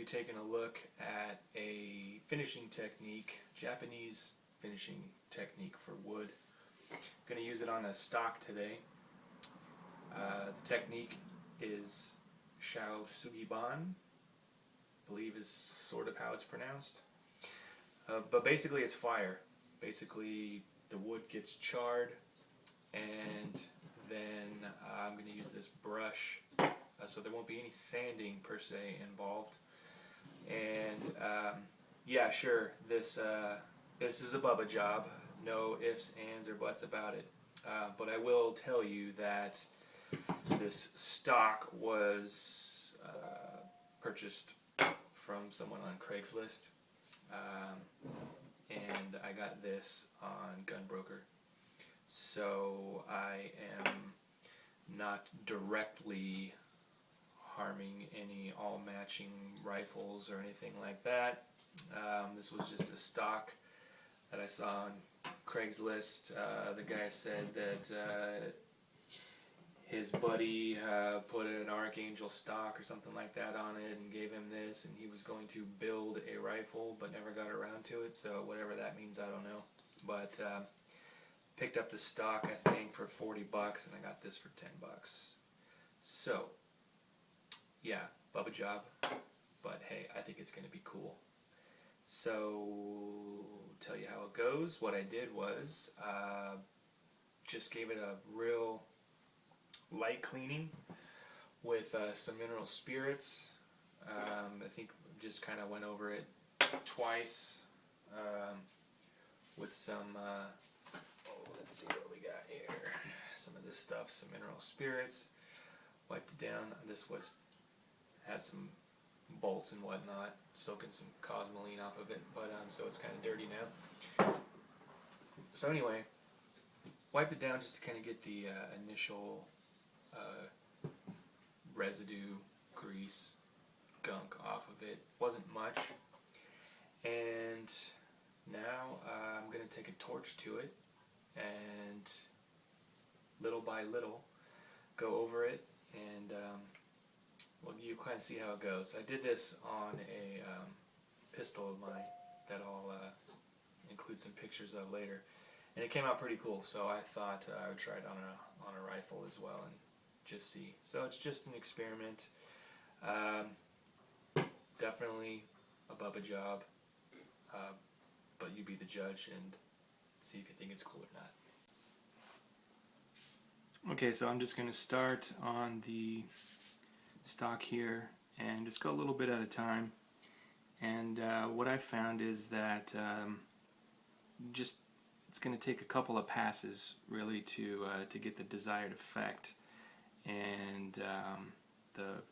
be taking a look at a finishing technique, Japanese finishing technique for wood. I'm going to use it on a stock today. The technique is Shou-Sugi-Ban, I believe is sort of how it's pronounced. But basically it's fire. Basically the wood gets charred, and then I'm going to use this brush so there won't be any sanding per se involved. And yeah, sure, this is a Bubba job, no ifs, ands, or buts about it. But I will tell you that this stock was purchased from someone on Craigslist, and I got this on Gunbroker. So I am not directly harming any all-matching rifles or anything like that. This was just a stock that I saw on Craigslist. The guy said that his buddy put an Archangel stock or something like that on it and gave him this, and he was going to build a rifle but never got around to it, so whatever that means, I don't know. But picked up the stock, I think, for 40 bucks, and I got this for 10 bucks. So yeah, Bubba job, but hey, I think it's going to be cool. So, tell you how it goes. What I did was just gave it a real light cleaning with some mineral spirits. I think just kind of went over it twice with some, let's see what we got here. Some of this stuff, some mineral spirits. Wiped it down. This had some bolts and whatnot, soaking some cosmoline off of it, but so it's kind of dirty now. So anyway, wiped it down just to kind of get the initial residue, grease, gunk off of it. Wasn't much. And now I'm going to take a torch to it and little by little go over it, and well, you kind of see how it goes. I did this on a pistol of mine that I'll include some pictures of later, and it came out pretty cool. So I thought I would try it on a rifle as well and just see. So it's just an experiment. Definitely a Bubba job, but you be the judge and see if you think it's cool or not. Okay, so I'm just going to start on the stock here and just go a little bit at a time. And what I found is that it's going to take a couple of passes really to get the desired effect. And the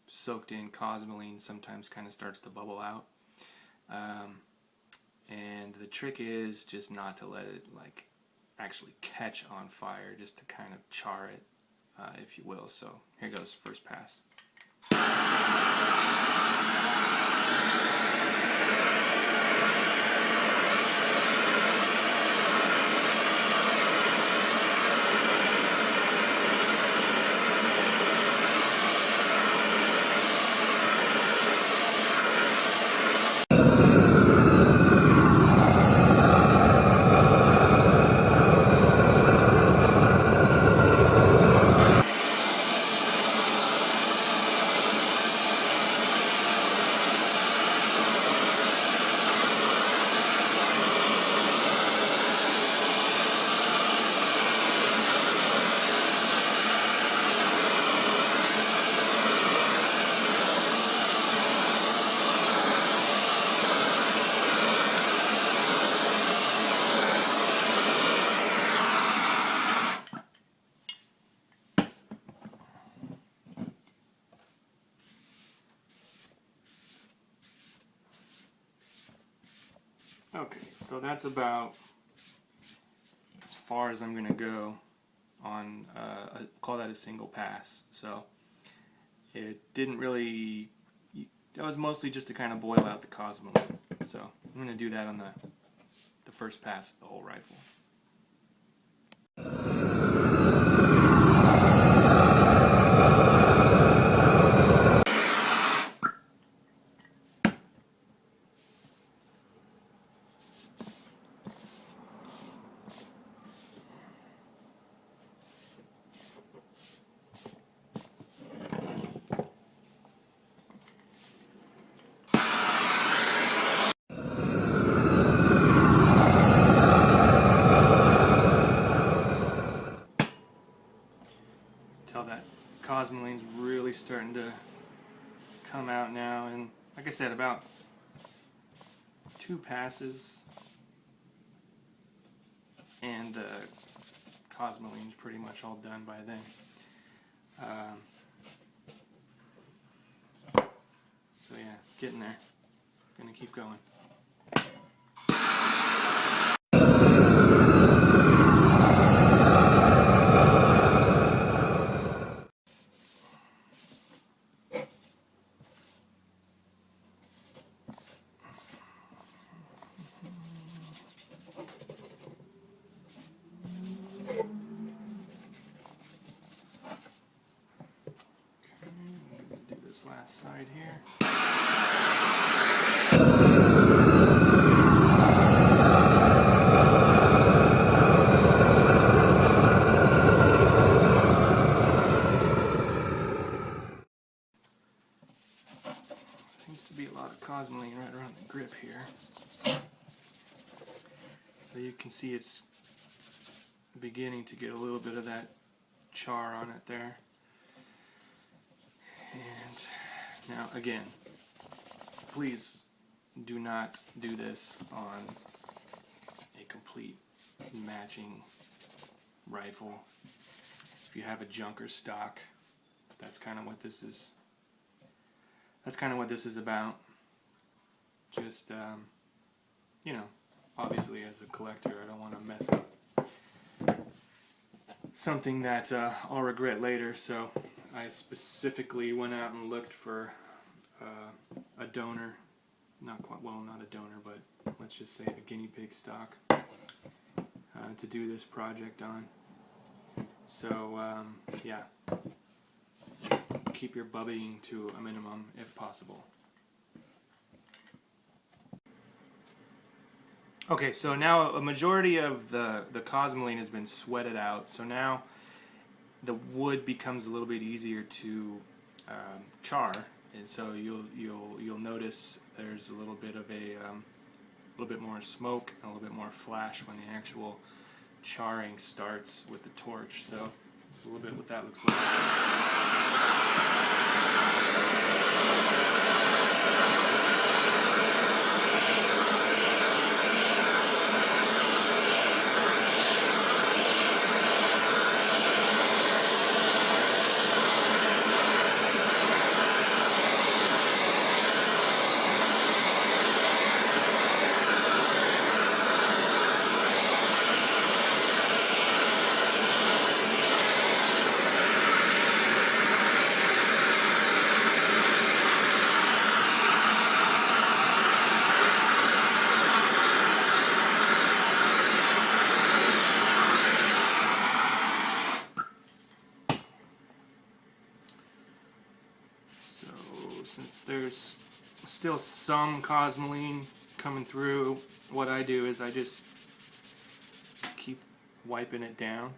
soaked in cosmoline sometimes kind of starts to bubble out. And the trick is just not to let it actually catch on fire, just to kind of char it, if you will. So here goes, first pass. Okay, so that's about as far as I'm going to go on, call that a single pass. So it didn't really, that was mostly just to kind of boil out the cosmoline. So I'm going to do that on the first pass of the whole rifle. cosmoline's really starting to come out now, and like I said, about 2 passes and the cosmoline's pretty much all done by then. So yeah, getting there. Gonna keep going. This last side here. Seems to be a lot of cosmoline right around the grip here. So you can see it's beginning to get a little bit of that char on it there. And now again, please do not do this on a complete matching rifle. If you have a junker stock, that's kind of what this is. That's kind of what this is about. Just you know, obviously as a collector, I don't want to mess up something that I'll regret later. So I specifically went out and looked for a donor, not a donor, but let's just say a guinea pig stock to do this project on. So yeah, keep your bubbying to a minimum if possible. Okay, so now a majority of the cosmoline has been sweated out, so now the wood becomes a little bit easier to char, and so you'll notice there's a little bit of a little bit more smoke and a little bit more flash when the actual charring starts with the torch. So this is a little bit what that looks like. Since there's still some cosmoline coming through, what I do is I just keep wiping it down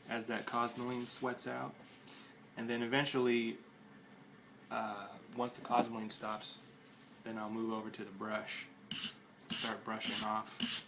as that cosmoline sweats out, and then eventually once the cosmoline stops, then I'll move over to the brush, start brushing off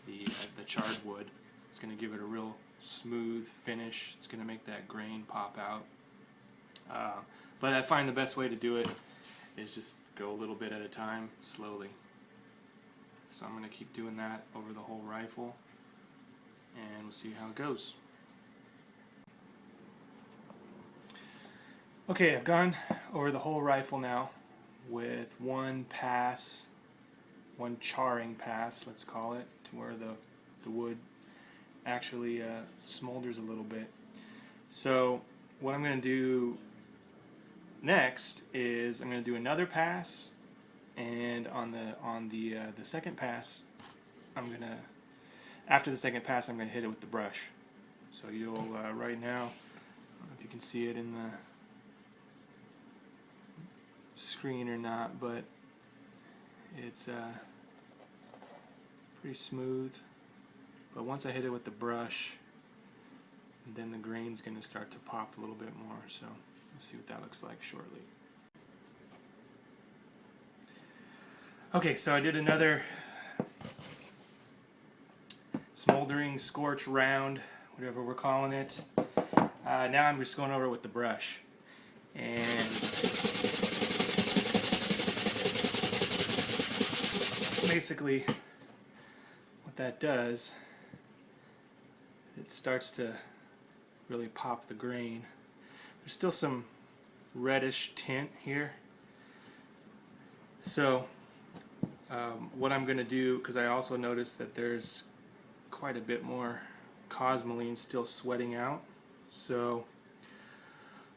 the charred wood. It's going to give it a real smooth finish. It's going to make that grain pop out. But I find the best way to do it is just go a little bit at a time, slowly. So I'm going to keep doing that over the whole rifle, and we'll see how it goes. Okay, I've gone over the whole rifle now with one pass, one charring pass, let's call it, to where the wood actually smolders a little bit. So what I'm going to do next is I'm going to do another pass, and on the second pass, after the second pass, I'm going to hit it with the brush. So you'll right now, I don't know if you can see it in the screen or not, but it's pretty smooth. But once I hit it with the brush, then the grain's going to start to pop a little bit more. So we'll see what that looks like shortly. Okay, so I did another smoldering scorch round, whatever we're calling it. Now I'm just going over it with the brush. And basically what that does, it starts to really pop the grain. There's still some reddish tint here. So what I'm going to do, because I also noticed that there's quite a bit more cosmoline still sweating out. So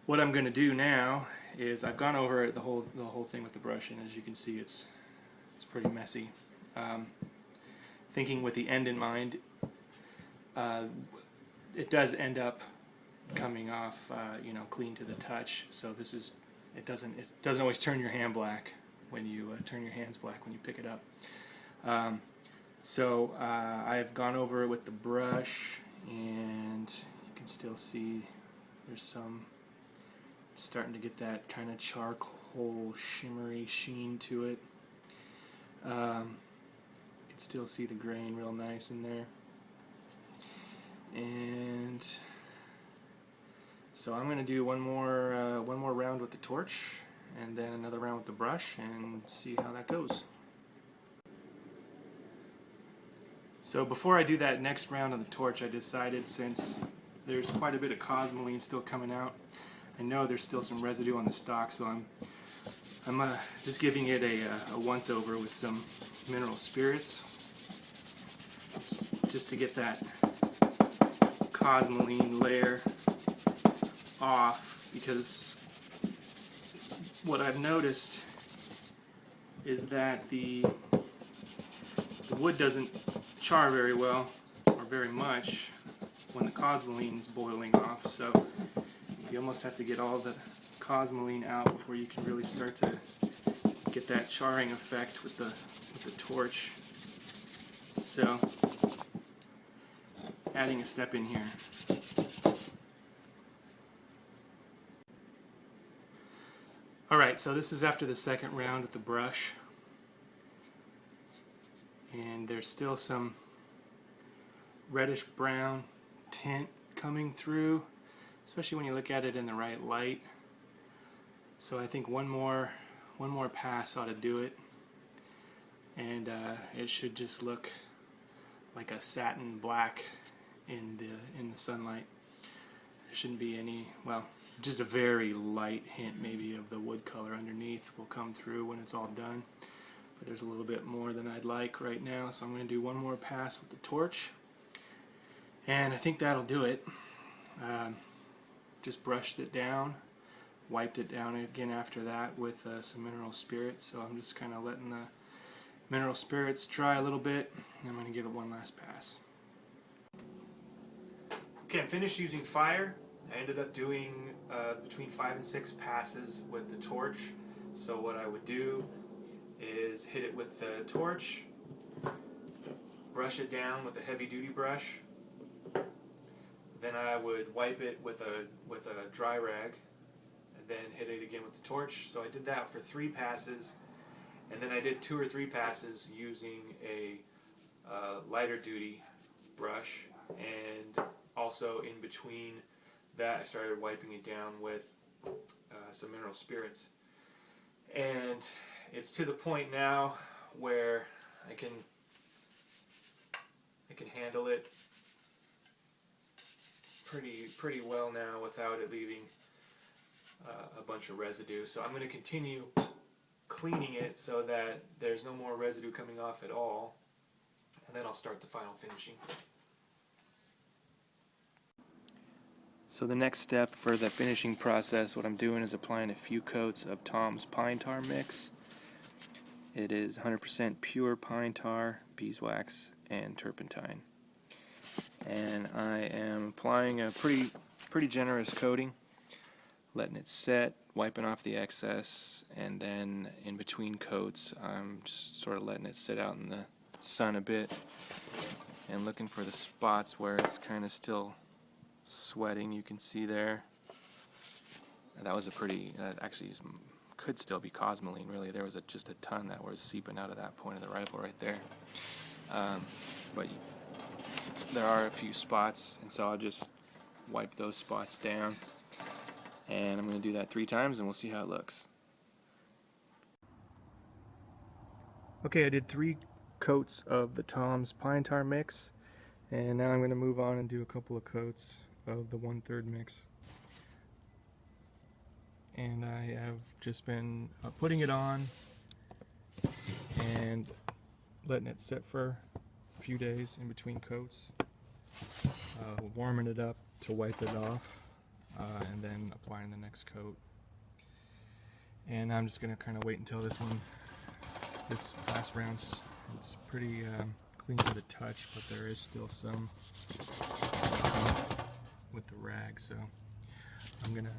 what I'm going to do now is I've gone over the whole thing with the brush, and as you can see, it's pretty messy. Thinking with the end in mind, it does end up coming off, clean to the touch. So it doesn't always turn your hand black when you turn your hands black when you pick it up. So I've gone over it with the brush, and you can still see there's some. It's starting to get that kind of charcoal shimmery sheen to it. You can still see the grain real nice in there. And so I'm going to do one more round with the torch, and then another round with the brush, and see how that goes. So before I do that next round on the torch, I decided, since there's quite a bit of cosmoline still coming out, I know there's still some residue on the stock, so I'm just giving it a once over with some mineral spirits, just to get that cosmoline layer off, because what I've noticed is that the wood doesn't char very well or very much when the cosmoline's boiling off, so you almost have to get all the cosmoline out before you can really start to get that charring effect with the torch. So adding a step in here. Alright, so this is after the second round with the brush, and there's still some reddish brown tint coming through, especially when you look at it in the right light. So I think one more pass ought to do it, and it should just look like a satin black in the sunlight. There shouldn't be any, well, just a very light hint maybe of the wood color underneath will come through when it's all done, but there's a little bit more than I'd like right now, so I'm going to do one more pass with the torch, and I think that'll do it. Just brushed it down, wiped it down again after that with some mineral spirits, so I'm just kind of letting the mineral spirits dry a little bit, and I'm going to give it one last pass. Okay, I'm finished using fire. I ended up doing between 5 and 6 passes with the torch. So what I would do is hit it with the torch, brush it down with a heavy duty brush, then I would wipe it with a dry rag, and then hit it again with the torch. So I did that for 3 passes, and then I did 2 or 3 passes using a lighter duty brush, and also in between that I started wiping it down with some mineral spirits. And it's to the point now where I can handle it pretty well now without it leaving a bunch of residue. So I'm going to continue cleaning it so that there's no more residue coming off at all, and then I'll start the final finishing. So the next step for the finishing process, what I'm doing is applying a few coats of Tom's pine tar mix. It is 100% pure pine tar, beeswax, and turpentine. And I am applying a pretty generous coating, letting it set, wiping off the excess, and then in between coats I'm just sort of letting it sit out in the sun a bit and looking for the spots where it's kind of still sweating. You can see there. That was actually could still be cosmoline, really. There was just a ton that was seeping out of that point of the rifle right there. But there are a few spots, and so I'll just wipe those spots down. And I'm going to do that 3 times and we'll see how it looks. Okay, I did 3 coats of the Tom's Pine Tar mix, and now I'm going to move on and do a couple of coats of the 1/3 mix. And I have just been putting it on and letting it sit for a few days in between coats, warming it up to wipe it off, and then applying the next coat. And I'm just going to kind of wait until this last round's, it's pretty clean to the touch, but there is still some with the rag, so I'm going to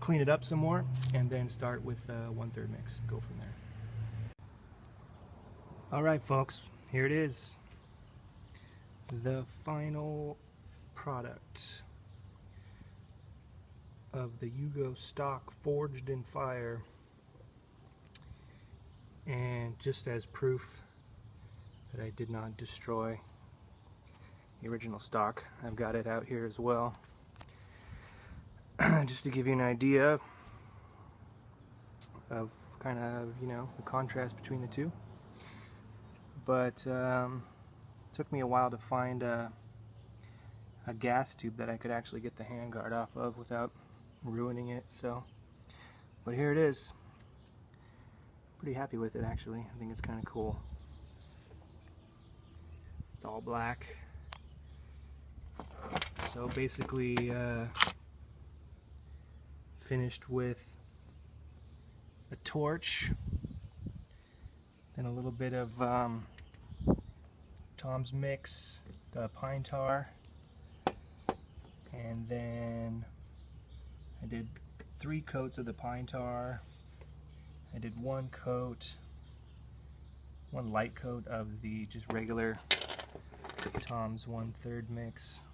clean it up some more and then start with 1/3 mix, go from there. Alright folks, here it is, the final product of the Yugo stock forged in fire. And just as proof that I did not destroy the original stock, I've got it out here as well. Just to give you an idea of kind of, you know, the contrast between the two. But it took me a while to find a gas tube that I could actually get the handguard off of without ruining it. So, but here it is. Pretty happy with it actually. I think it's kind of cool. It's all black. So basically finished with a torch, then a little bit of Tom's mix, the pine tar, and then I did 3 coats of the pine tar. I did 1 light coat of the just regular Tom's 1/3 mix,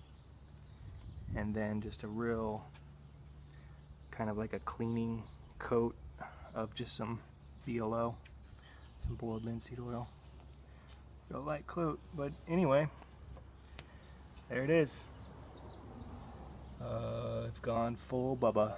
and then just a real kind of like a cleaning coat of just some BLO, some boiled linseed oil. Real light coat, but anyway, there it is. I've gone full Bubba.